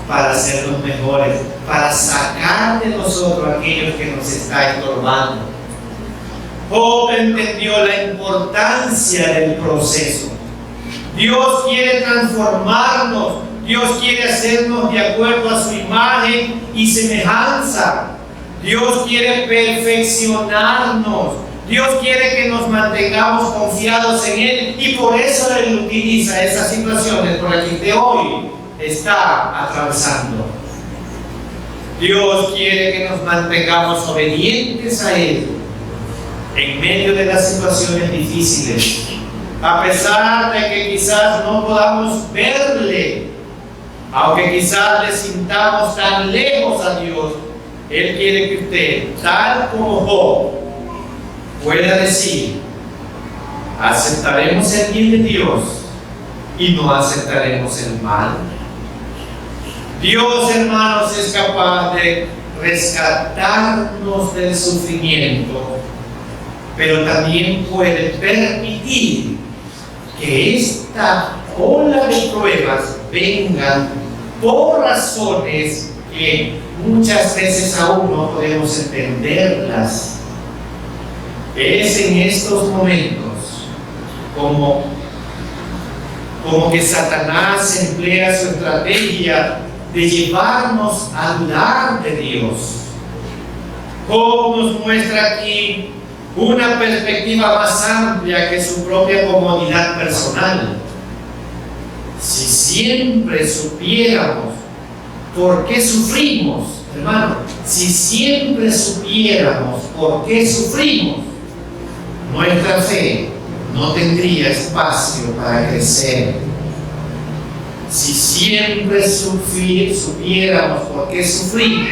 para hacernos mejores, para sacar de nosotros aquellos que nos está estorbando. Job entendió la importancia del proceso. Dios quiere transformarnos, Dios quiere hacernos de acuerdo a su imagen y semejanza. Dios quiere perfeccionarnos. Dios quiere que nos mantengamos confiados en Él, y por eso Él utiliza esas situaciones por las que usted hoy está atravesando. Dios quiere que nos mantengamos obedientes a Él en medio de las situaciones difíciles, a pesar de que quizás no podamos verle, aunque quizás le sintamos tan lejos a Dios. Él quiere que usted, tal como Job, pueda decir: aceptaremos el bien de Dios y no aceptaremos el mal. Dios, hermanos, es capaz de rescatarnos del sufrimiento, pero también puede permitir que esta ola de pruebas vengan por razones que muchas veces aún no podemos entenderlas. Es en estos momentos como que Satanás emplea su estrategia de llevarnos a dudar de Dios. Job nos muestra aquí una perspectiva más amplia que su propia comodidad personal. Si siempre supiéramos por qué sufrimos, hermano, si siempre supiéramos por qué sufrimos, nuestra fe no tendría espacio para crecer. Si siempre supiéramos por qué sufrimos,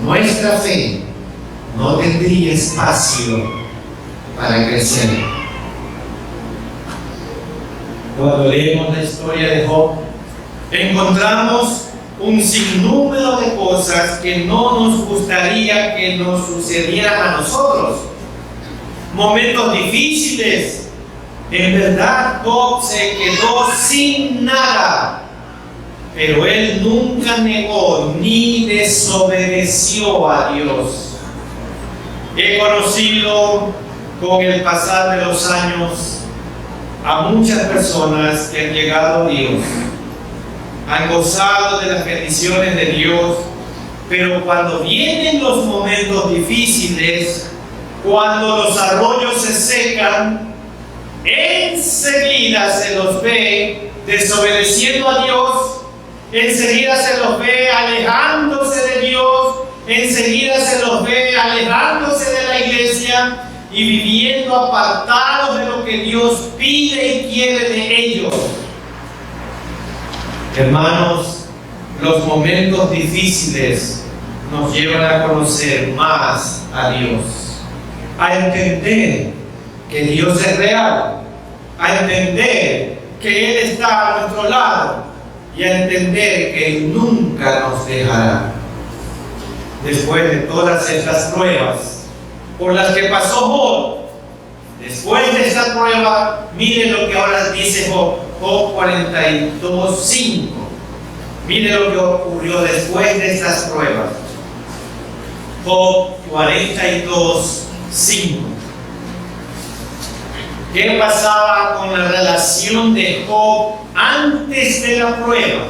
nuestra fe no tendría espacio para crecer. Cuando leemos la historia de Job, encontramos un sinnúmero de cosas que no nos gustaría que nos sucedieran a nosotros. Momentos difíciles. En verdad, Job se quedó sin nada. pero él nunca negó ni desobedeció a Dios. He conocido con el pasar de los años a muchas personas que han llegado a Dios, han gozado de las bendiciones de Dios, pero cuando vienen los momentos difíciles, cuando los arroyos se secan, enseguida se los ve desobedeciendo a Dios, enseguida se los ve alejándose de Dios, enseguida se los ve alejándose de la iglesia y viviendo apartados de lo que Dios pide y quiere de ellos. Hermanos, los momentos difíciles nos llevan a conocer más a Dios, a entender que Dios es real, a entender que Él está a nuestro lado y a entender que Él nunca nos dejará. Después de todas estas pruebas por las que pasó Job, después de esta prueba, miren lo que ahora dice Job 42:5. Miren lo que ocurrió después de estas pruebas. Job 42:5. ¿Qué pasaba con la relación de Job antes de la prueba?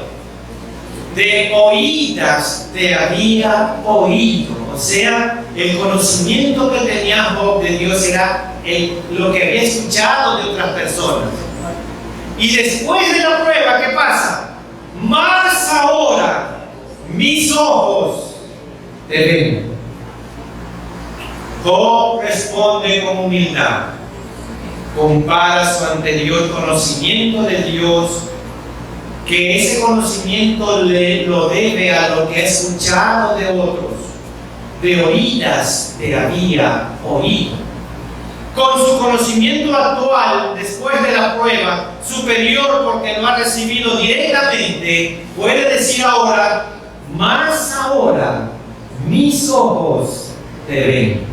De oídas te había oído. O sea, el conocimiento que tenía Job de Dios era lo que había escuchado de otras personas. Y después de la prueba, ¿qué pasa? Más ahora mis ojos te ven. Job responde con humildad. Compara su anterior conocimiento de Dios, que ese conocimiento lo debe a lo que ha escuchado de otros. De oídas te había oído. Con su conocimiento actual, después de la prueba, superior porque lo ha recibido directamente, puede decir ahora, más ahora mis ojos te ven.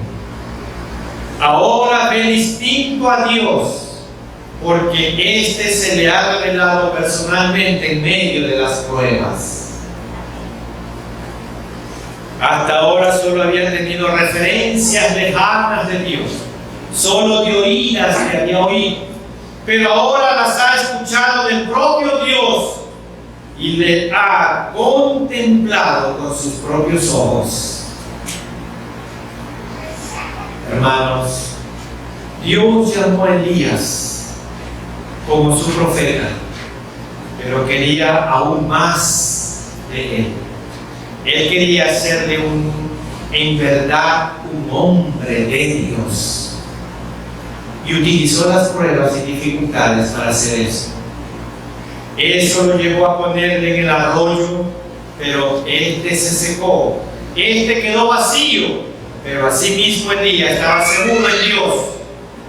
Ahora ve distinto a Dios, porque éste se le ha revelado personalmente en medio de las pruebas. Hasta ahora solo había tenido referencias lejanas de Dios, solo de oídas que había oído, pero ahora las ha escuchado del propio Dios y le ha contemplado con sus propios ojos. Hermanos, Dios llamó a Elías como su profeta, pero quería aún más de él. Él quería ser en verdad un hombre de Dios. Y utilizó las pruebas y dificultades para hacer eso. Eso lo llevó a ponerle en el arroyo, pero este se secó. Este quedó vacío, pero asimismo Elías estaba seguro en Dios.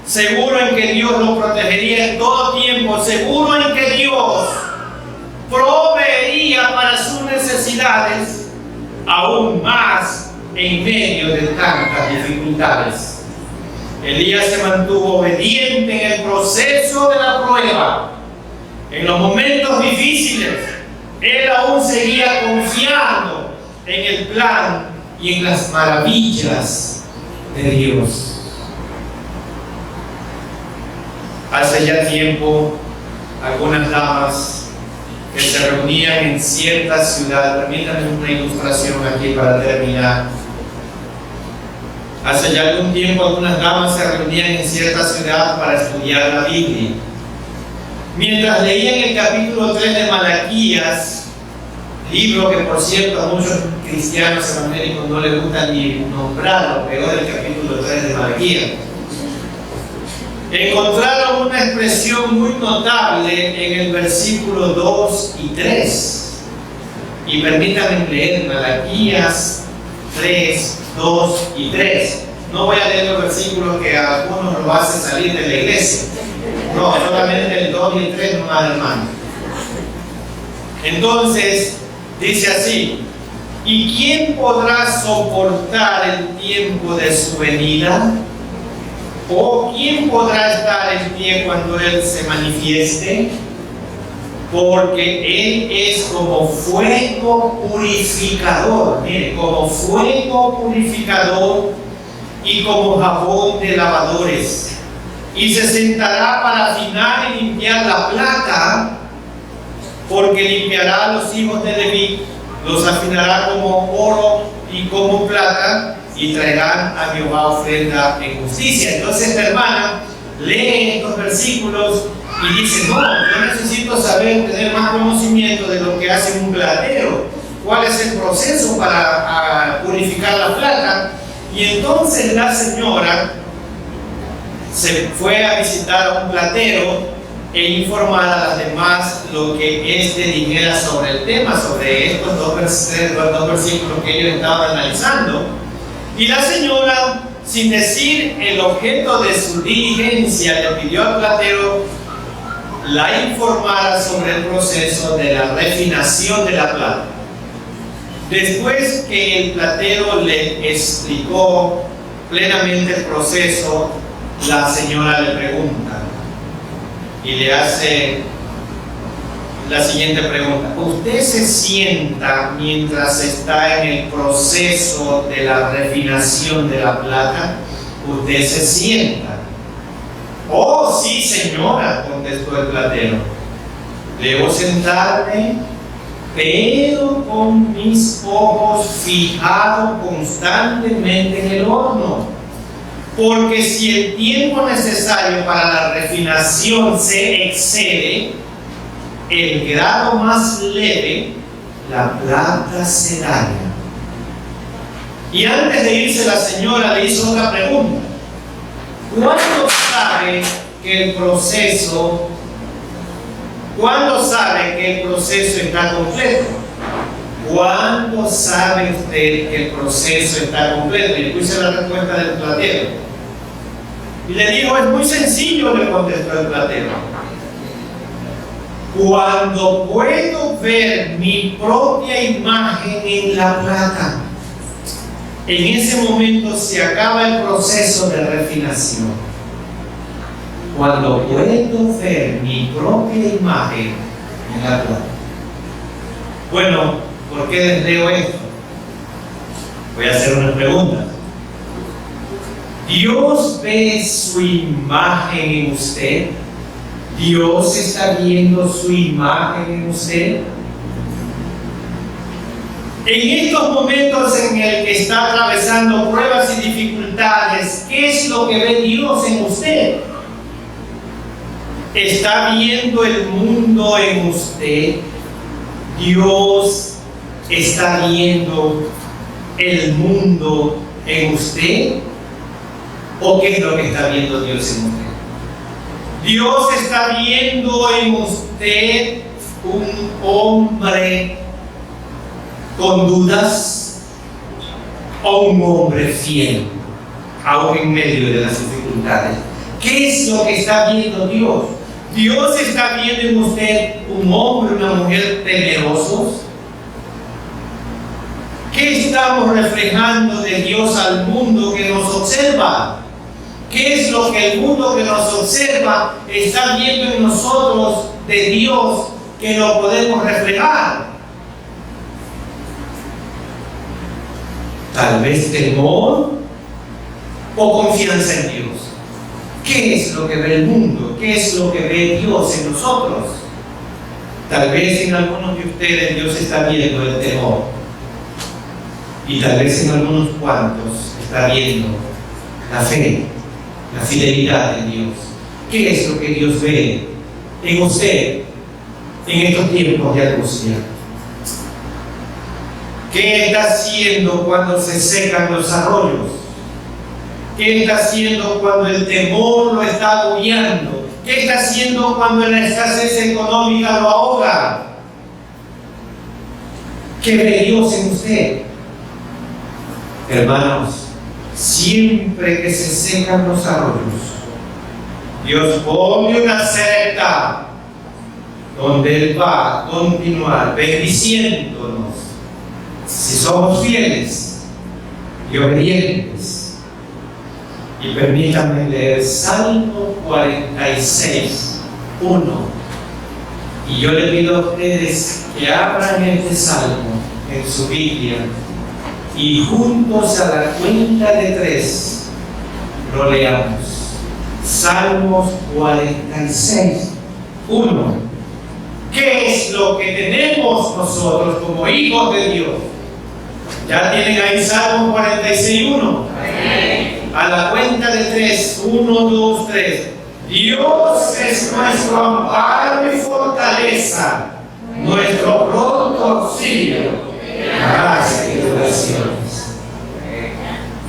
Seguro en que Dios lo protegería en todo tiempo. Seguro en que Dios proveería para sus necesidades aún más en medio de tantas dificultades. Elías se mantuvo obediente en el proceso de la prueba. En los momentos difíciles, él aún seguía confiando en el plan y en las maravillas de Dios. Hace ya tiempo, algunas damas que se reunían en cierta ciudad, permítanme una ilustración aquí para terminar. Hace ya algún tiempo algunas damas se reunían en cierta ciudad para estudiar la Biblia. Mientras leían el capítulo 3 de Malaquías, libro que por cierto a muchos cristianos evangélicos no les gusta ni nombrar, lo peor del capítulo 3 de Malaquías, encontraron una expresión muy notable en el versículo 2 y 3. Y permítanme leer Malaquías 3, 2 y 3. No voy a leer los versículos que a algunos lo hacen salir de la iglesia. No, solamente el 2 y el 3 nomás, hermano. Entonces, dice así: ¿y quién podrá soportar el tiempo de su venida? ¿O quién podrá estar en pie cuando Él se manifieste? porque Él es como fuego purificador, mire, como fuego purificador y como jabón de lavadores. Y se sentará para afinar y limpiar la plata, porque limpiará a los hijos de Leví, los afinará como oro y como plata, y traerán a Jehová ofrenda en justicia. Entonces esta hermana lee estos versículos y dice: no, yo necesito saber, tener más conocimiento de lo que hace un platero, cuál es el proceso para purificar la plata. Y entonces la señora se fue a visitar a un platero e informar a las demás lo que éste dijera sobre el tema, sobre estos dos versículos que ellos estaban analizando. Y la señora, sin decir el objeto de su diligencia, le pidió al platero la informara sobre el proceso de la refinación de la plata. Después que el platero le explicó plenamente el proceso, la señora le pregunta y le hace la siguiente pregunta: ¿usted se sienta mientras está en el proceso de la refinación de la plata? ¿Usted se sienta? Oh, sí, señora, contestó el platero. Debo sentarme, pero con mis ojos fijados constantemente en el horno. Porque si el tiempo necesario para la refinación se excede el grado más leve, la plata se daña. Y antes de irse, la señora le hizo otra pregunta: ¿cuándo sabe que el proceso está completo? ¿Cuándo sabe usted que el proceso está completo? Y puse la respuesta del platero. Y le dijo: es muy sencillo, le contestó el platero. Cuando puedo ver mi propia imagen en la plata, en ese momento se acaba el proceso de refinación. Cuando puedo ver mi propia imagen en la plata. Bueno, ¿por qué les leo esto? Voy a hacer una pregunta. ¿Dios ve su imagen en usted? ¿Dios está viendo su imagen en usted? En estos momentos en el que está atravesando pruebas y dificultades, ¿qué es lo que ve Dios en usted? ¿Está viendo el mundo en usted? ¿Dios está viendo el mundo en usted? ¿O qué es lo que está viendo Dios en usted? Dios está viendo en usted un hombre con dudas o un hombre fiel, aún en medio de las dificultades. ¿Qué es lo que está viendo Dios? Dios está viendo en usted un hombre, una mujer temerosos. ¿Qué estamos reflejando de Dios al mundo que nos observa? ¿Qué es lo que el mundo que nos observa está viendo en nosotros de Dios que lo podemos reflejar? Tal vez temor o confianza en Dios. ¿Qué es lo que ve el mundo? ¿Qué es lo que ve Dios en nosotros? Tal vez en algunos de ustedes Dios está viendo el temor. Y tal vez en algunos cuantos está viendo la fe, la fidelidad en Dios. ¿Qué es lo que Dios ve en usted en estos tiempos de angustia? ¿Qué está haciendo cuando se secan los arroyos? ¿Qué está haciendo cuando el temor lo está agobiando? ¿Qué está haciendo cuando la escasez económica lo ahoga? ¿Qué ve Dios en usted? Hermanos, siempre que se secan los arroyos, Dios pone una cerca donde Él va a continuar bendiciéndonos si somos fieles y obedientes. Y permítanme leer Salmo 46, 1 Y yo le pido a ustedes que abran este salmo en su Biblia y juntos a la cuenta de 3 lo leamos. Salmos 46, 1. ¿Qué es lo que tenemos nosotros como hijos de Dios? ¿Ya tienen ahí Salmo 46, 1? A la cuenta de 3, 1, 2, 3. Dios es nuestro amparo y fortaleza, nuestro pronto auxilio. Gracias y oraciones.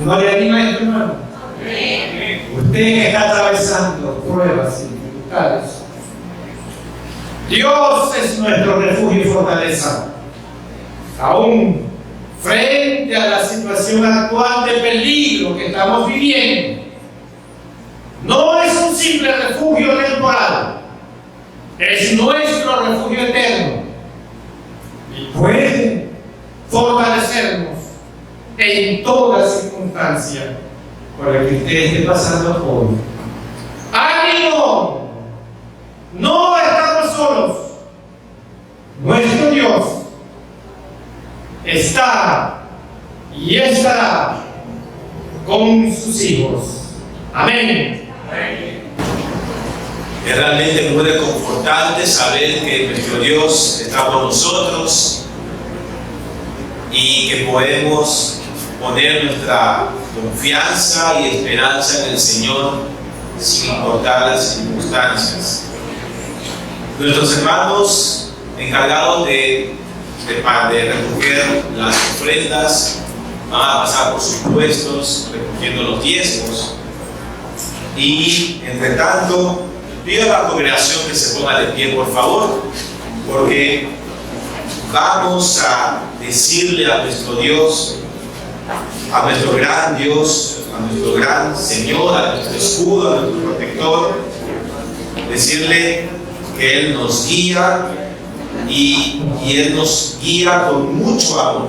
¿No le anima esto, hermano? Usted que está atravesando pruebas y dificultades. Dios es nuestro refugio y fortaleza. Aún frente a la situación actual de peligro que estamos viviendo, no es un simple refugio temporal, es nuestro refugio eterno y puede fortalecernos en toda circunstancia por la que usted esté pasando hoy. ¡Ánimo! No estamos solos. Nuestro Dios está y estará con sus hijos. Amén. Es realmente muy reconfortante saber que nuestro Dios está con nosotros y que podemos poner nuestra confianza y esperanza en el Señor sin importar las circunstancias. Nuestros hermanos encargados de recoger las ofrendas van a pasar por sus puestos recogiendo los diezmos. Y entre tanto, pido a la congregación que se ponga de pie, por favor, porque vamos a decirle a nuestro Dios, a nuestro gran Dios, a nuestro gran Señor, a nuestro escudo, a nuestro protector, decirle que Él nos guía y Él nos guía con mucho amor.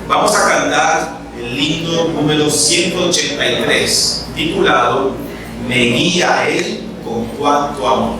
Vamos a cantar el himno número 183, titulado Me guía Él con cuánto amor.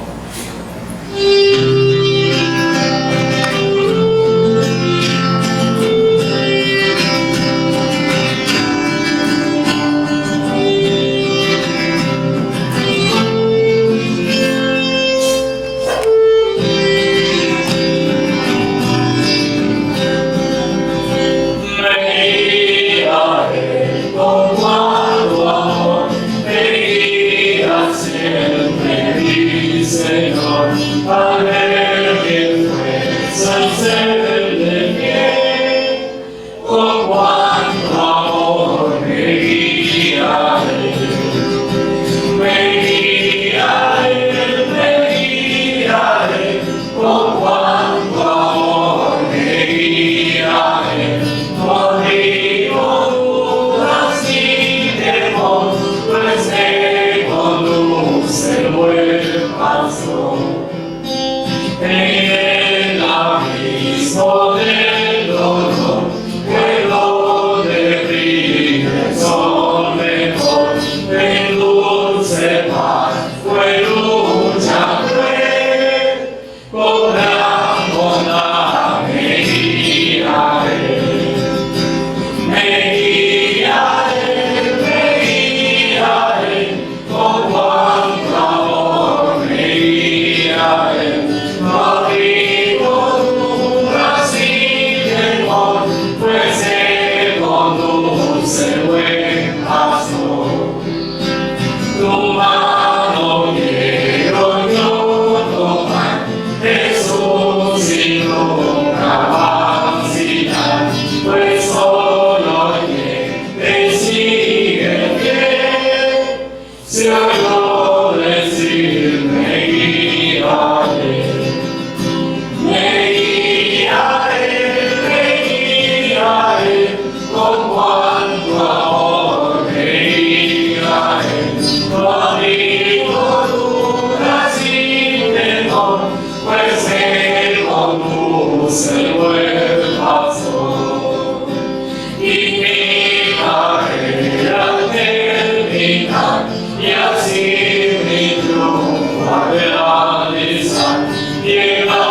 Y así mi triunfo realizar, llega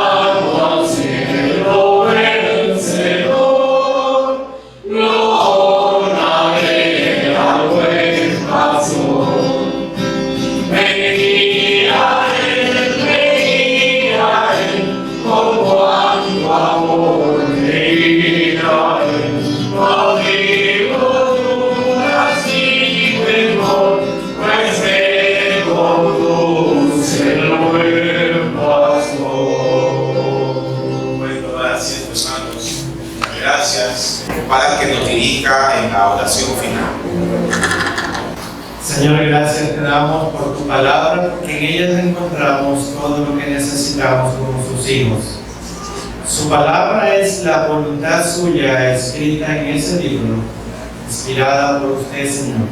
para que nos dirija en la oración final. Señor, gracias te damos por tu palabra, porque en ella encontramos todo lo que necesitamos como sus hijos. Su palabra es la voluntad suya escrita en ese libro, inspirada por usted, Señor.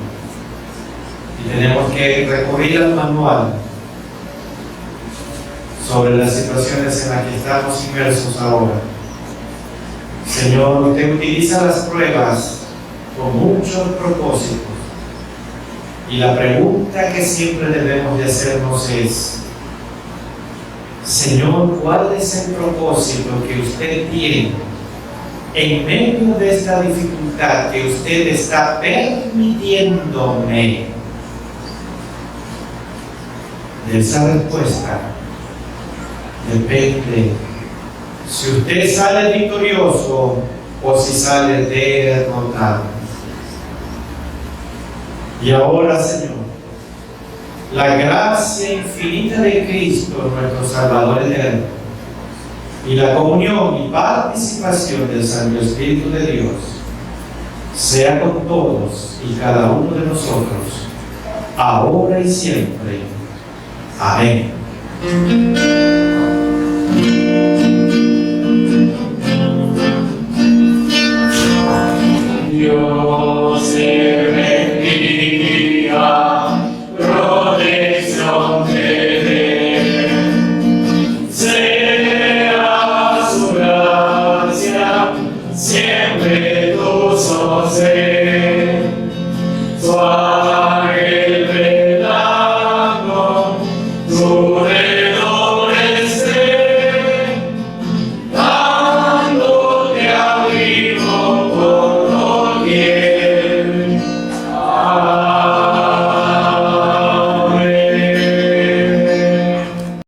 Y tenemos que recurrir al manual sobre las situaciones en las que estamos inmersos ahora. Señor, usted utiliza las pruebas con muchos propósitos. Y la pregunta que siempre debemos de hacernos es: Señor, ¿cuál es el propósito que usted tiene en medio de esta dificultad que usted está permitiéndome? De esa respuesta depende si usted sale victorioso o si sale derrotado. Y ahora, Señor, la gracia infinita de Cristo, nuestro Salvador eterno, y la comunión y participación del Santo Espíritu de Dios, sea con todos y cada uno de nosotros, ahora y siempre. Amén. Dios te bendiga, protección te dé, sea su gracia siempre tu sostén.